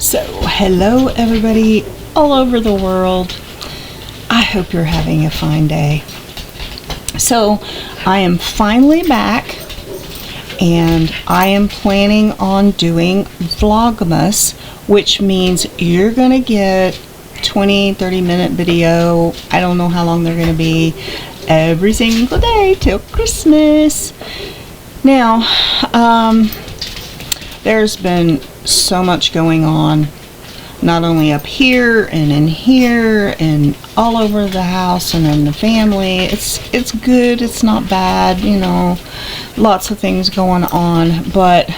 So, hello everybody all over the world. I hope you're having a fine day. So, I am finally back and I am planning on doing Vlogmas, which means you're going to get 20-30 minute video. I don't know how long they're going to be, every single day till Christmas. Now, there's been so much going on, not only up here and in here and all over the house and in the family. It's good, it's not bad, you know, lots of things going on, but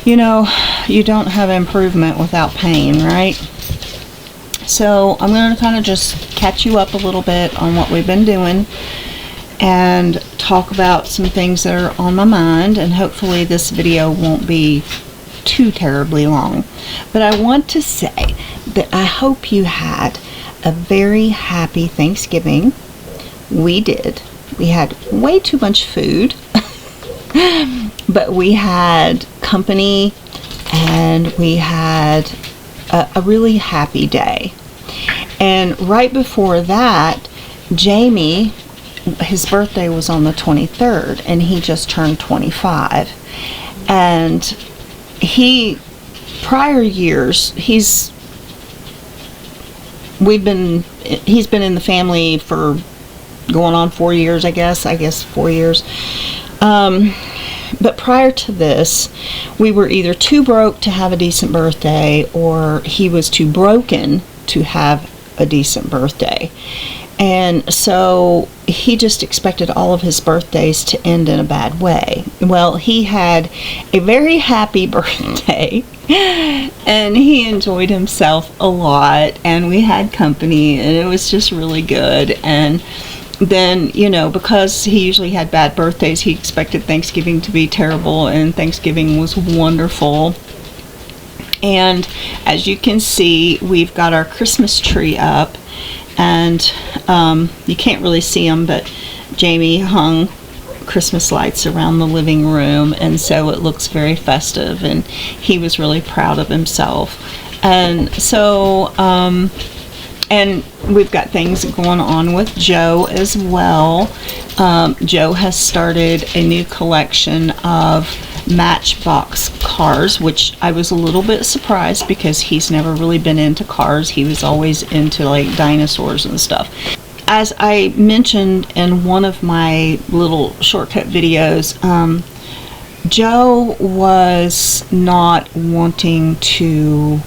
you know, you don't have improvement without pain, right? So I'm going to kind of just catch you up a little bit on what we've been doing and talk about some things that are on my mind, and hopefully this video won't be too terribly long. But I want to say that I hope you had a very happy Thanksgiving. We did. We had way too much food, but we had company and we had a really happy day. And right before that, Jamie, his birthday was on the 23rd, and he just turned 25. And prior years, he's been in the family for going on 4 years, I guess 4 years. But prior to this, we were either too broke to have a decent birthday, or he was too broken to have a decent birthday. And so he just expected all of his birthdays to end in a bad way. Well, he had a very happy birthday and he enjoyed himself a lot, and we had company, and it was just really good. And then, you know, because he usually had bad birthdays, he expected Thanksgiving to be terrible, and Thanksgiving was wonderful. And as you can see, we've got our Christmas tree up. And you can't really see them, but Jamie hung Christmas lights around the living room, and so it looks very festive, and he was really proud of himself. And so, and we've got things going on with Joe as well. Joe has started a new collection of Matchbox cars, which I was a little bit surprised because he's never really been into cars. He was always into like dinosaurs and stuff. As I mentioned in one of my little shortcut videos, Joe was not wanting to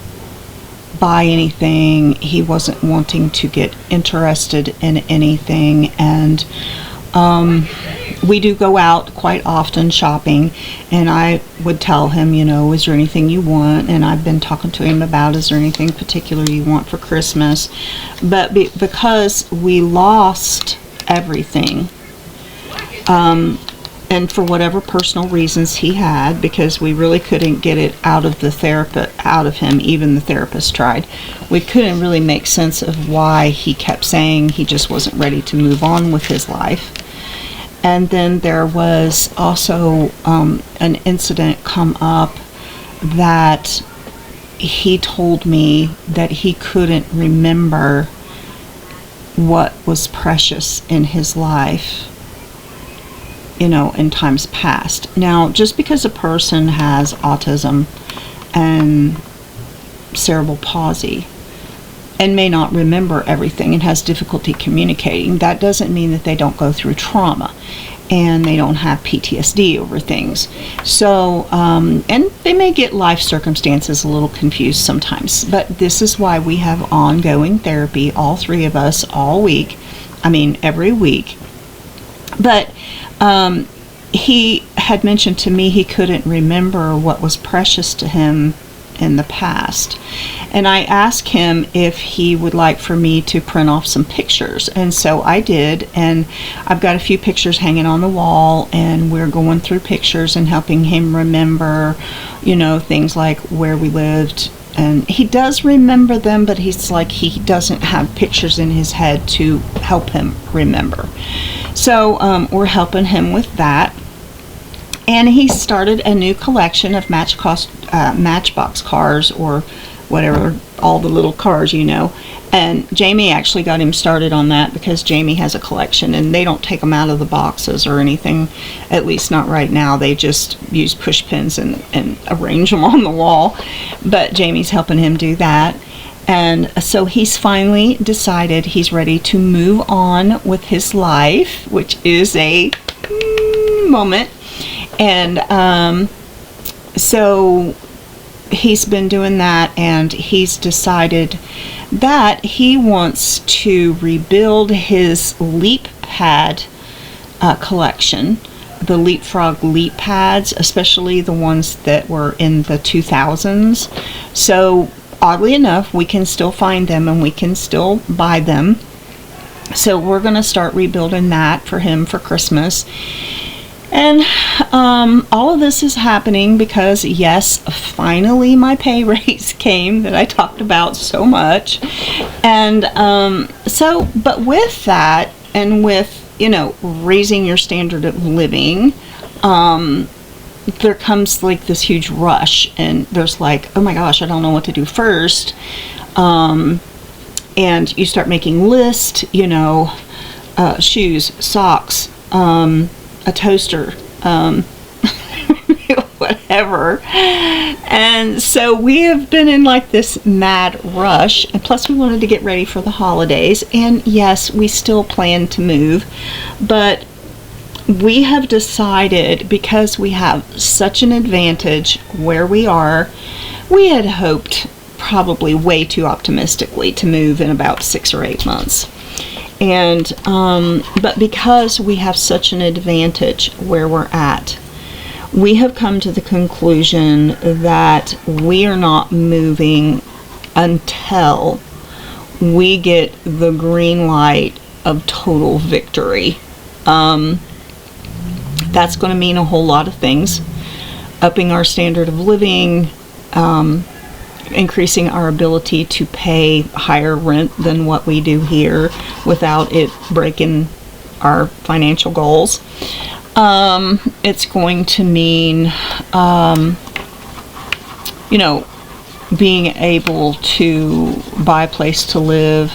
buy anything. He wasn't wanting to get interested in anything, and we do go out quite often shopping, and I would tell him, you know, is there anything you want? And I've been talking to him about, is there anything particular you want for Christmas? But because we lost everything, and for whatever personal reasons he had, because we really couldn't get it out of him, even the therapist tried. We couldn't really make sense of why he kept saying he just wasn't ready to move on with his life. And then there was also an incident come up that he told me that he couldn't remember what was precious in his life, you know, in times past. Now, just because a person has autism and cerebral palsy and may not remember everything and has difficulty communicating, that doesn't mean that they don't go through trauma and they don't have PTSD over things. So, and they may get life circumstances a little confused sometimes, but this is why we have ongoing therapy, all three of us, every week. But he had mentioned to me he couldn't remember what was precious to him in the past, and I asked him if he would like for me to print off some pictures, and so I did, and I've got a few pictures hanging on the wall, and we're going through pictures and helping him remember, you know, things like where we lived. And he does remember them, but he's like, he doesn't have pictures in his head to help him remember. So we're helping him with that. And he started a new collection of Matchbox cars, or whatever, all the little cars, you know. And Jamie actually got him started on that because Jamie has a collection, and they don't take them out of the boxes or anything, at least not right now. They just use push pins and arrange them on the wall. But Jamie's helping him do that. And so he's finally decided he's ready to move on with his life, which is a moment. And so he's been doing that, and he's decided that he wants to rebuild his leap pad collection, the Leapfrog leap pads, especially the ones that were in the 2000s. So oddly enough, we can still find them and we can still buy them. So we're going to start rebuilding that for him for Christmas. And all of this is happening because, yes, finally my pay raise came that I talked about so much. And but with that, and with, you know, raising your standard of living, there comes like this huge rush, and there's like, oh my gosh, I don't know what to do first. And you start making lists, you know, shoes, socks, a toaster, whatever. And so we have been in like this mad rush, and plus we wanted to get ready for the holidays. And yes, we still plan to move, but we have decided, because we have such an advantage where we are, we had hoped probably way too optimistically to move in about 6 or 8 months. And but because we have such an advantage where we're at, we have come to the conclusion that we are not moving until we get the green light of total victory. That's going to mean a whole lot of things. Upping our standard of living, increasing our ability to pay higher rent than what we do here without it breaking our financial goals. It's going to mean, you know, being able to buy a place to live.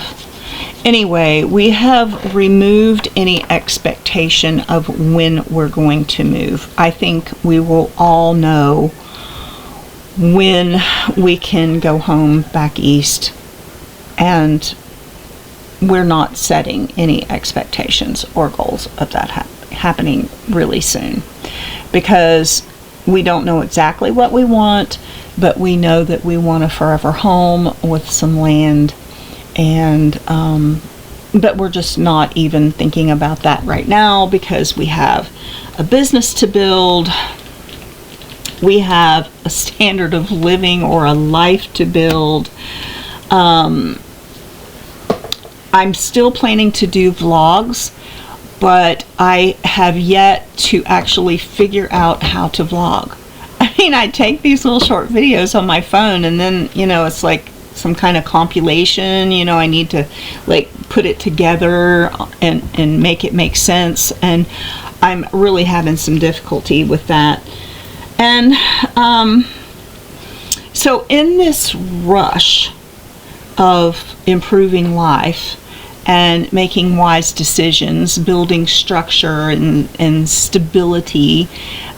Anyway, we have removed any expectation of when we're going to move. I think we will all know when we can go home back east, and we're not setting any expectations or goals of that happening really soon, because we don't know exactly what we want, but we know that we want a forever home with some land, and but we're just not even thinking about that right now, because we have a business to build. We have a standard of living or a life to build. I'm still planning to do vlogs, but I have yet to actually figure out how to vlog. I mean, I take these little short videos on my phone, and then, you know, it's like some kind of compilation, you know, I need to like put it together and make it make sense, and I'm really having some difficulty with that. And so in this rush of improving life and making wise decisions, building structure and stability,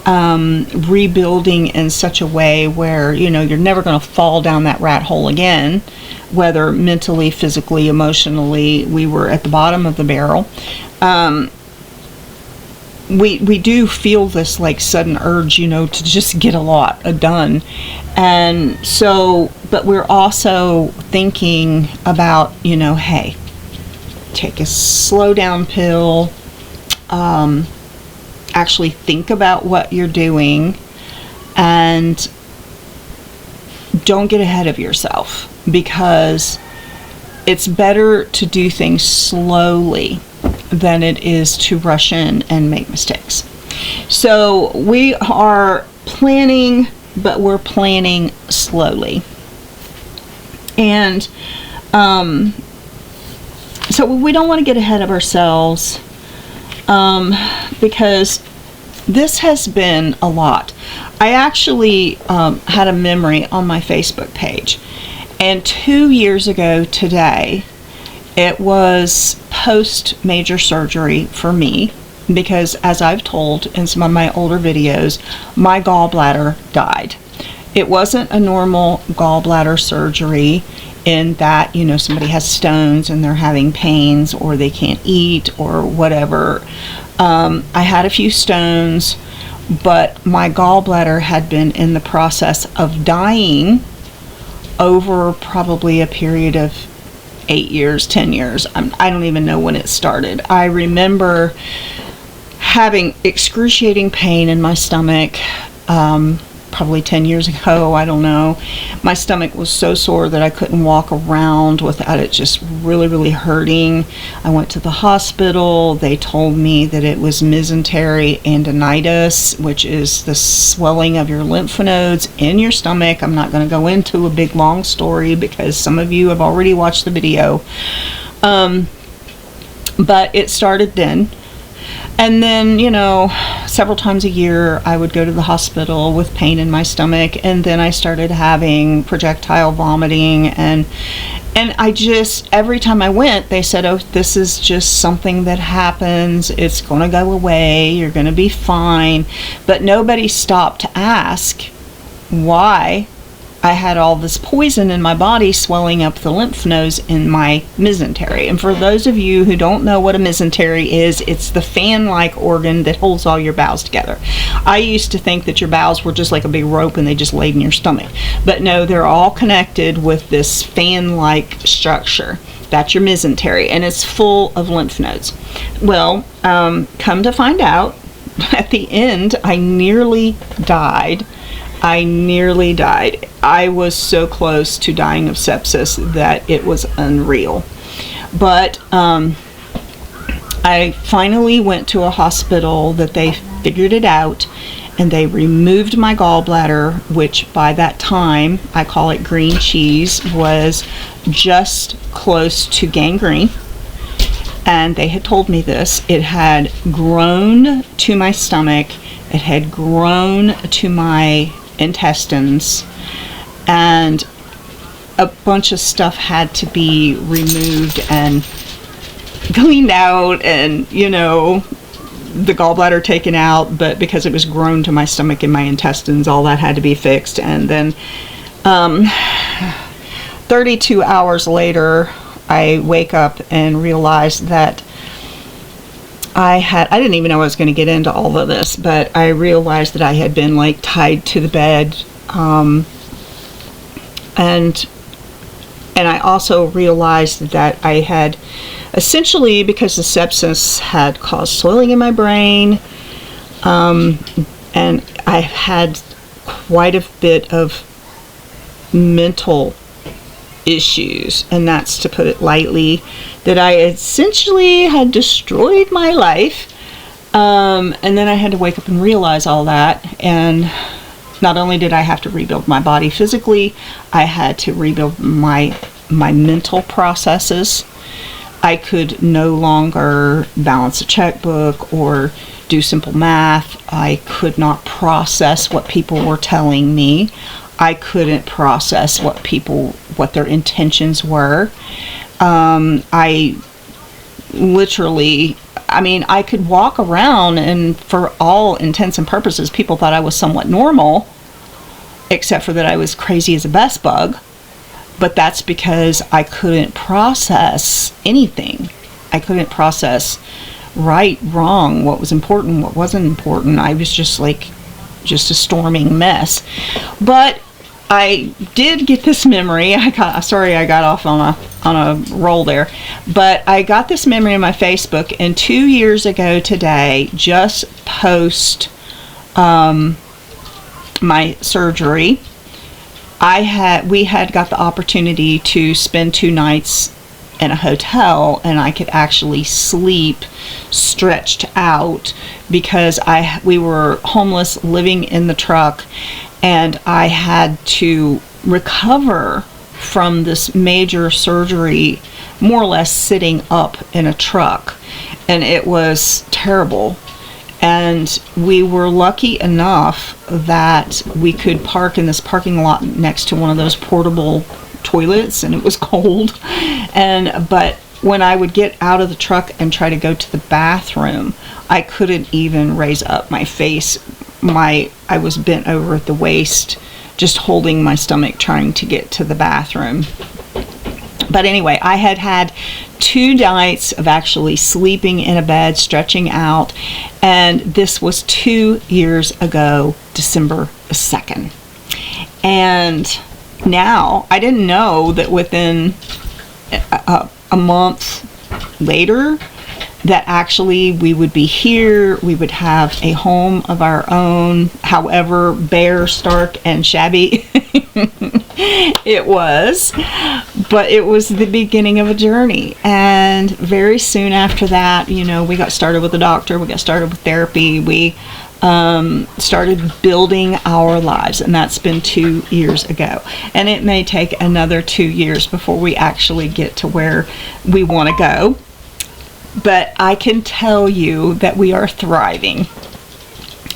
rebuilding in such a way where, you know, you're never going to fall down that rat hole again, whether mentally, physically, emotionally, we were at the bottom of the barrel. We do feel this like sudden urge, you know, to just get a lot done. And so, but we're also thinking about, you know, hey, take a slow down pill, actually think about what you're doing, and don't get ahead of yourself, because it's better to do things slowly than it is to rush in and make mistakes. So we are planning, but we're planning slowly. And so we don't want to get ahead of ourselves, because this has been a lot. I actually had a memory on my Facebook page, and 2 years ago today, it was post major surgery for me, because as I've told in some of my older videos, my gallbladder died. It wasn't a normal gallbladder surgery in that, you know, somebody has stones and they're having pains or they can't eat or whatever. I had a few stones, but my gallbladder had been in the process of dying over probably a period of 8 years, 10 years. I don't even know when it started. I remember having excruciating pain in my stomach, probably 10 years ago, I don't know. My stomach was so sore that I couldn't walk around without it just really, really hurting. I went to the hospital. They told me that it was mesenteric adenitis, which is the swelling of your lymph nodes in your stomach. I'm not going to go into a big long story because some of you have already watched the video. But it started then. And then, you know, several times a year I would go to the hospital with pain in my stomach, and then I started having projectile vomiting, and I just, every time I went, they said, oh, this is just something that happens, it's going to go away, you're going to be fine. But nobody stopped to ask why I had all this poison in my body swelling up the lymph nodes in my mesentery. And for those of you who don't know what a mesentery is, it's the fan-like organ that holds all your bowels together. I used to think that your bowels were just like a big rope and they just laid in your stomach. But no, they're all connected with this fan-like structure. That's your mesentery, and it's full of lymph nodes. Well, come to find out, at the end, I nearly died. I was so close to dying of sepsis that it was unreal. But I finally went to a hospital that they figured it out, and they removed my gallbladder, which by that time, I call it green cheese, was just close to gangrene. And they had told me this. It had grown to my stomach. It had grown to my intestines, and a bunch of stuff had to be removed and cleaned out, and, you know, the gallbladder taken out. But because it was grown to my stomach and my intestines, all that had to be fixed. And then 32 hours later, I wake up and realize that I didn't even know I was going to get into all of this, but I realized that I had been like tied to the bed, and I also realized that I had essentially, because the sepsis had caused swelling in my brain, and I had quite a bit of mental issues, and that's to put it lightly, that I essentially had destroyed my life. And then I had to wake up and realize all that, and not only did I have to rebuild my body physically, I had to rebuild my mental processes. I could no longer balance a checkbook or do simple math. I could not process what people were telling me. I couldn't process what their intentions were. I literally, I could walk around, and for all intents and purposes, people thought I was somewhat normal, except for that I was crazy as a best bug. But that's because I couldn't process anything. I couldn't process right, wrong, what was important, what wasn't important. I was just a storming mess. But I did get this memory. I got off on a roll there, but I got this memory on my Facebook, and 2 years ago today, just post my surgery, we had got the opportunity to spend 2 nights in a hotel, and I could actually sleep stretched out because we were homeless, living in the truck, and I had to recover from this major surgery more or less sitting up in a truck, and it was terrible. And we were lucky enough that we could park in this parking lot next to one of those portable toilets, and it was cold. But when I would get out of the truck and try to go to the bathroom, I couldn't even raise up my face. I was bent over at the waist, just holding my stomach trying to get to the bathroom. But anyway, I had had 2 nights of actually sleeping in a bed, stretching out, and this was 2 years ago, December 2nd. And now, I didn't know that within a month later, that actually we would be here, we would have a home of our own, however bare, stark, and shabby it was. But it was the beginning of a journey. And very soon after that, you know, we got started with the doctor, we got started with therapy, we started building our lives, and that's been 2 years ago. And it may take another 2 years before we actually get to where we want to go. But I can tell you that we are thriving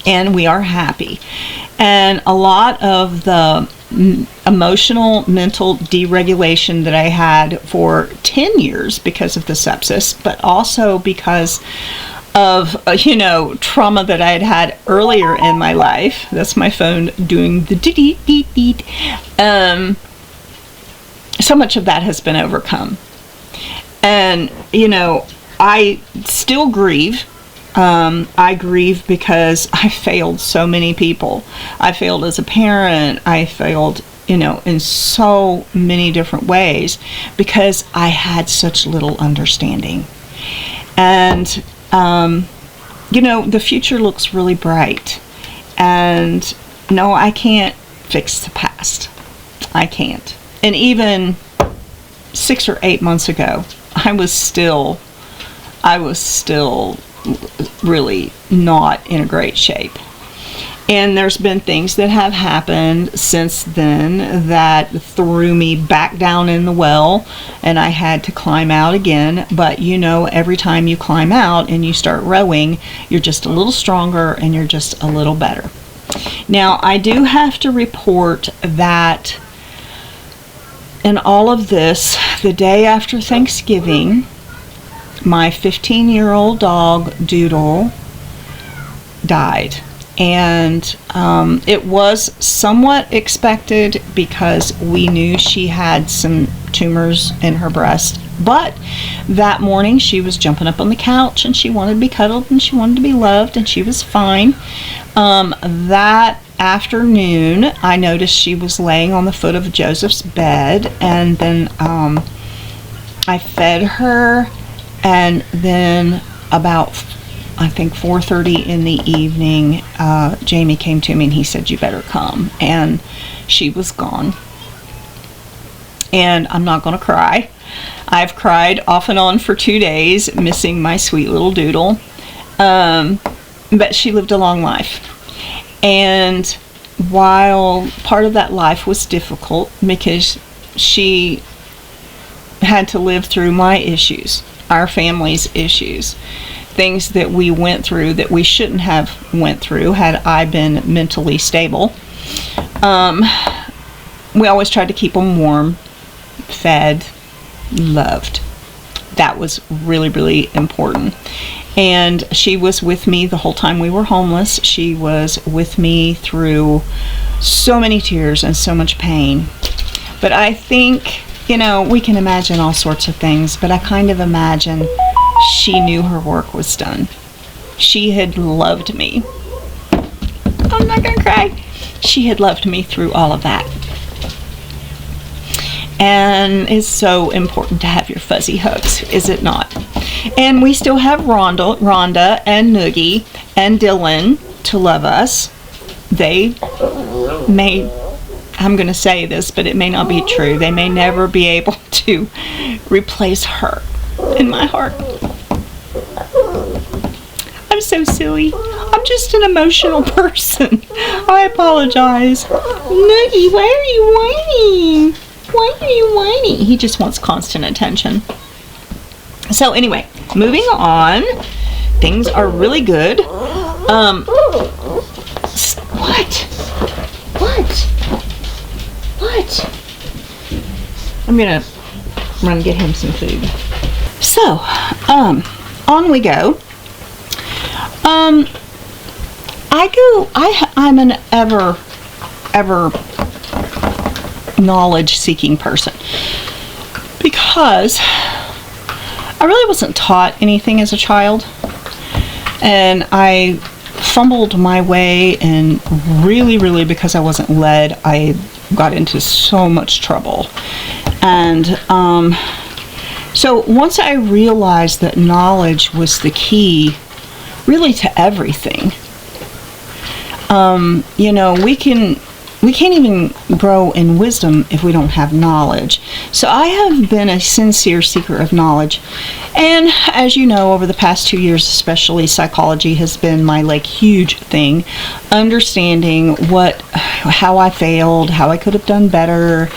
and we are happy. And a lot of the emotional, mental deregulation that I had for 10 years because of the sepsis, but also because of, trauma that I had had earlier in my life. That's my phone doing the deet. So much of that has been overcome. And, I still grieve. I grieve because I failed so many people. I failed as a parent. I failed, in so many different ways because I had such little understanding. And, the future looks really bright. And no, I can't fix the past. I can't. And even 6 or 8 months ago, I was still really not in a great shape. And there's been things that have happened since then that threw me back down in the well, and I had to climb out again. But every time you climb out and you start rowing, you're just a little stronger and you're just a little better. Now, I do have to report that in all of this, the day after Thanksgiving, my 15-year-old dog, Doodle, died. And it was somewhat expected because we knew she had some tumors in her breast. But that morning she was jumping up on the couch and she wanted to be cuddled and she wanted to be loved and she was fine. That afternoon I noticed she was laying on the foot of Joseph's bed, and then I fed her. And then about, I think, 4:30 in the evening, Jamie came to me and he said, "You better come." And she was gone. And I'm not going to cry. I've cried off and on for 2 days, missing my sweet little Doodle. But she lived a long life. And while part of that life was difficult because she had to live through my issues, our family's issues, things that we went through that we shouldn't have went through had I been mentally stable. We always tried to keep them warm, fed, loved. That was really, really important. And she was with me the whole time we were homeless. She was with me through so many tears and so much pain. But I think, we can imagine all sorts of things, but I kind of imagine she knew her work was done. She had loved me. I'm not gonna cry. She had loved me through all of that. And it's so important to have your fuzzy hugs, is it not? And we still have Rhonda and Noogie and Dylan to love us. They may, I'm going to say this, but it may not be true. They may never be able to replace her in my heart. I'm so silly. I'm just an emotional person. I apologize. Noogie, why are you whining? Why are you whining? He just wants constant attention. So anyway, moving on. Things are really good. What? I'm gonna run get him some food. So, on we go. I'm an ever knowledge-seeking person because I really wasn't taught anything as a child, and I fumbled my way, and really because I wasn't led, I got into so much trouble. And so once I realized that knowledge was the key really to everything, we can't even grow in wisdom if we don't have knowledge. So I have been a sincere seeker of knowledge. And as you know, over the past 2 years especially, psychology has been my huge thing. Understanding how I failed, how I could have done better.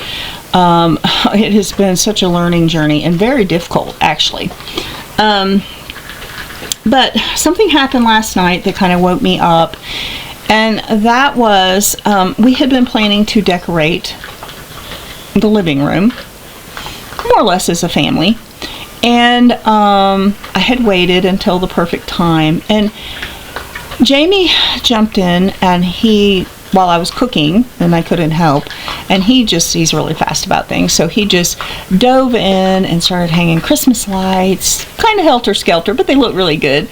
It has been such a learning journey and very difficult, actually. But something happened last night that kind of woke me up. And that was, we had been planning to decorate the living room, more or less as a family. And I had waited until the perfect time. And Jamie jumped in, and while I was cooking, and I couldn't help, and he's really fast about things, so he just dove in and started hanging Christmas lights, kind of helter-skelter, but they look really good.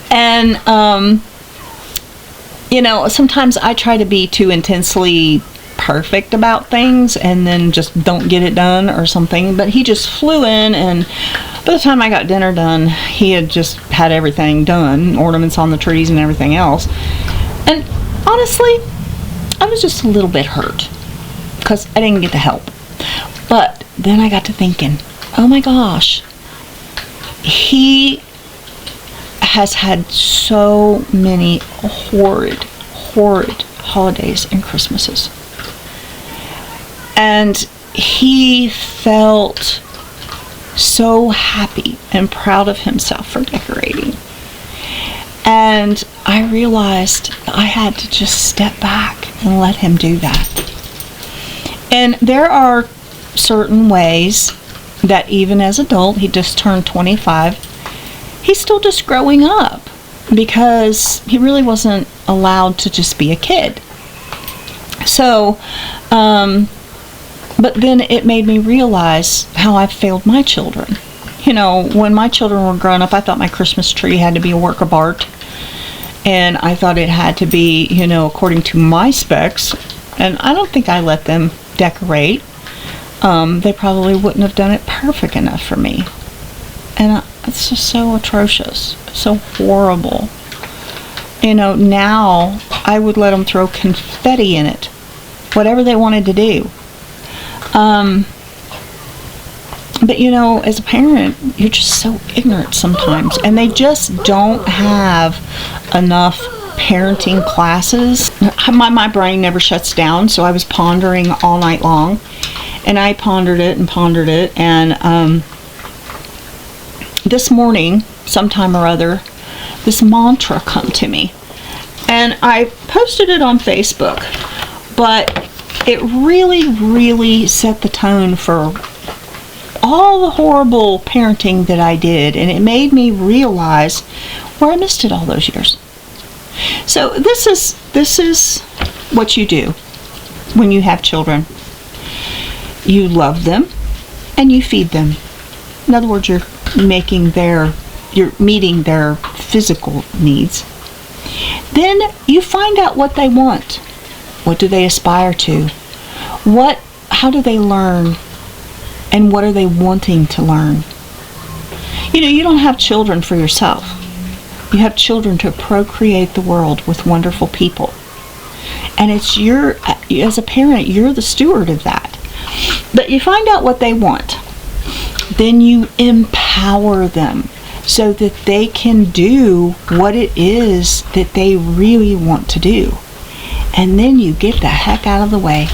And, sometimes I try to be too intensely perfect about things and then just don't get it done or something, but he just flew in, and by the time I got dinner done, he had just had everything done, ornaments on the trees and everything else. And honestly, I was just a little bit hurt because I didn't get to help. But then I got to thinking, oh my gosh, he has had so many horrid holidays and Christmases. And he felt so happy and proud of himself for decorating. And I realized I had to just step back and let him do that. And there are certain ways that even as an adult, he just turned 25, he's still just growing up because he really wasn't allowed to just be a kid. So, but then it made me realize how I failed my children. When my children were growing up, I thought my Christmas tree had to be a work of art. And I thought it had to be, according to my specs. And I don't think I let them decorate. They probably wouldn't have done it perfect enough for me. And it's just so atrocious, so horrible. Now I would let them throw confetti in it, whatever they wanted to do. But as a parent, you're just so ignorant sometimes, and they just don't have enough parenting classes. My brain never shuts down, so I was pondering all night long, and I pondered it, and this morning, sometime or other, this mantra come to me, and I posted it on Facebook, but it really set the tone for all the horrible parenting that I did, and it made me realize where I missed it all those years. So this is what you do when you have children. You love them and you feed them. In other words, you're meeting their physical needs. Then you find out what they want. What do they aspire to? How do they learn? And what are they wanting to learn? You don't have children for yourself. You have children to procreate the world with wonderful people. And it's as a parent, you're the steward of that. But you find out what they want. Then you empower them so that they can do what it is that they really want to do. And then you get the heck out of the way.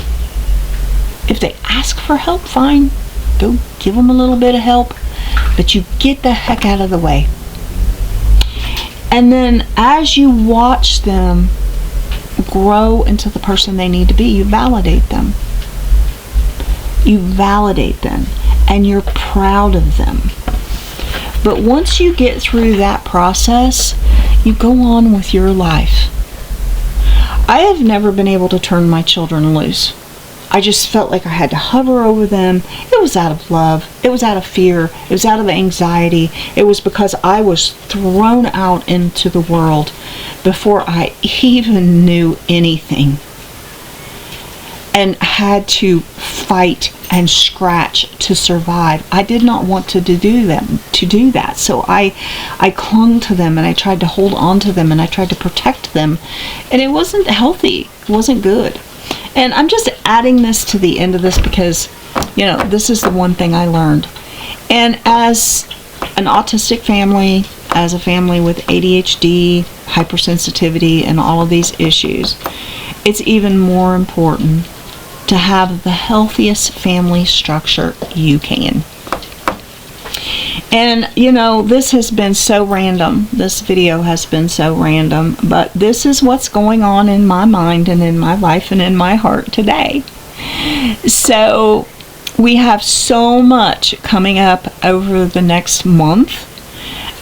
If they ask for help, fine. Go give them a little bit of help. But you get the heck out of the way. And then as you watch them grow into the person they need to be, you validate them. You validate them, and you're proud of them. But once you get through that process, you go on with your life. I have never been able to turn my children loose. I just felt like I had to hover over them. It was out of love. It was out of fear. It was out of anxiety. It was because I was thrown out into the world before I even knew anything, and had to fight and scratch to survive. I did not want to do that. So I clung to them, and I tried to hold on to them, and I tried to protect them. And it wasn't healthy. It wasn't good. And I'm just adding this to the end of this because, this is the one thing I learned. And as an autistic family, as a family with ADHD, hypersensitivity, and all of these issues, it's even more important to have the healthiest family structure you can. And this has been so random. This video has been so random, but this is what's going on in my mind and in my life and in my heart today. So we have so much coming up over the next month,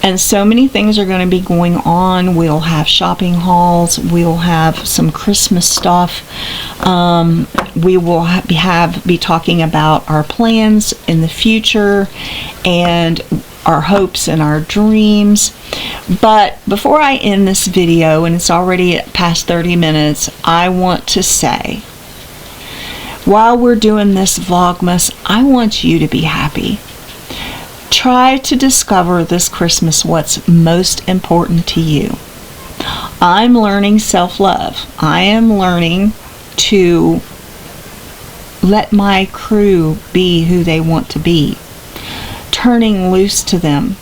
and so many things are going to be going on. We'll have shopping hauls. We'll have some Christmas stuff. We will be talking about our plans in the future and our hopes and our dreams. But before I end this video, and it's already past 30 minutes, I want to say, while we're doing this Vlogmas, I want you to be happy. Try to discover this Christmas what's most important to you. I'm learning self-love. I am learning to let my crew be who they want to be. Turning loose of them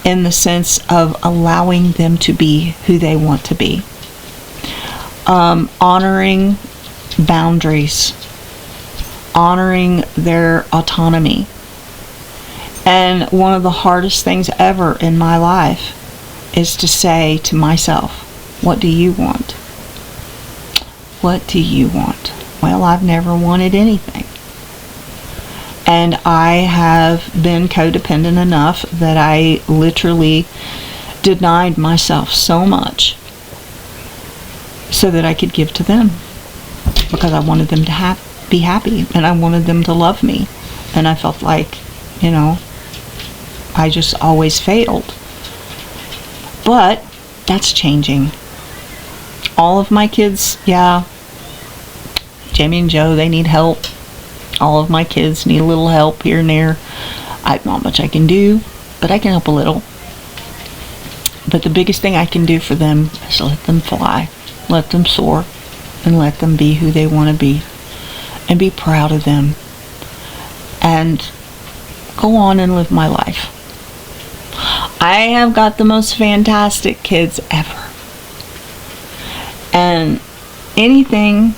in the sense of allowing them to be who they want to be. Honoring boundaries. Honoring their autonomy. And one of the hardest things ever in my life is to say to myself, what do you want? What do you want? Well, I've never wanted anything. And I have been codependent enough that I literally denied myself so much so that I could give to them, because I wanted them to be happy, and I wanted them to love me. And I felt like, I just always failed. But that's changing. All of my kids, Jamie and Joe, they need help. All of my kids need a little help here and there. Not much I can do, but I can help a little. But the biggest thing I can do for them is let them fly, let them soar, and let them be who they want to be, and be proud of them, and go on and live my life. I have got the most fantastic kids ever. And anything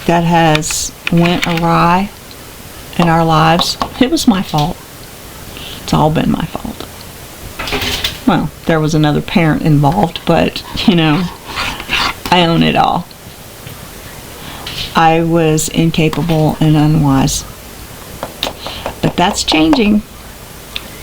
that has went awry in our lives, it was my fault. It's all been my fault. Well, there was another parent involved, but, I own it all. I was incapable and unwise. But that's changing.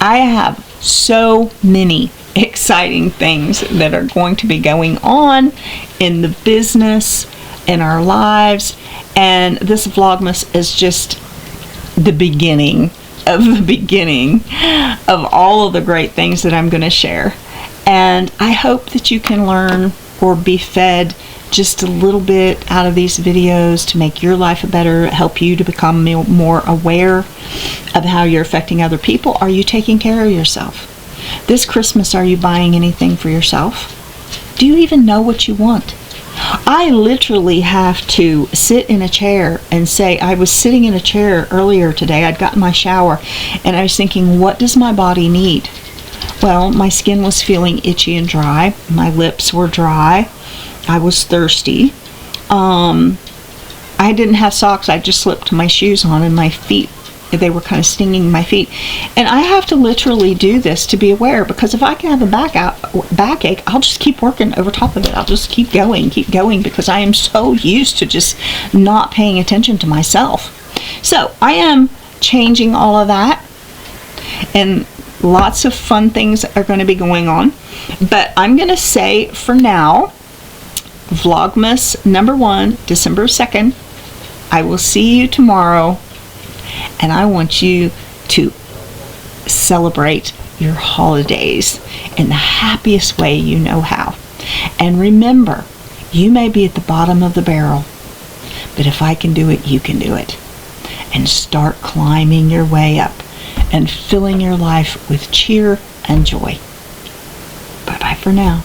I have so many exciting things that are going to be going on in the business, in our lives, and this Vlogmas is just the beginning of all of the great things that I'm going to share. And I hope that you can learn or be fed just a little bit out of these videos to make your life better, help you to become more aware of how you're affecting other people. Are you taking care of yourself? This Christmas, are you buying anything for yourself? Do you even know what you want? I literally have to sit in a chair and say, I was sitting in a chair earlier today, I'd gotten my shower, and I was thinking, what does my body need? Well, my skin was feeling itchy and dry, my lips were dry, I was thirsty, I didn't have socks, I just slipped my shoes on, and my feet they were kind of stinging my feet. And I have to literally do this to be aware, because if I can have a backache, I'll just keep working over top of it. I'll just keep going, because I am so used to just not paying attention to myself. So I am changing all of that, and lots of fun things are going to be going on. But I'm going to say for now, Vlogmas number 1, December 2nd. I will see you tomorrow, and I want you to celebrate your holidays in the happiest way you know how. And remember, you may be at the bottom of the barrel, but if I can do it, you can do it. And start climbing your way up and filling your life with cheer and joy. Bye-bye for now.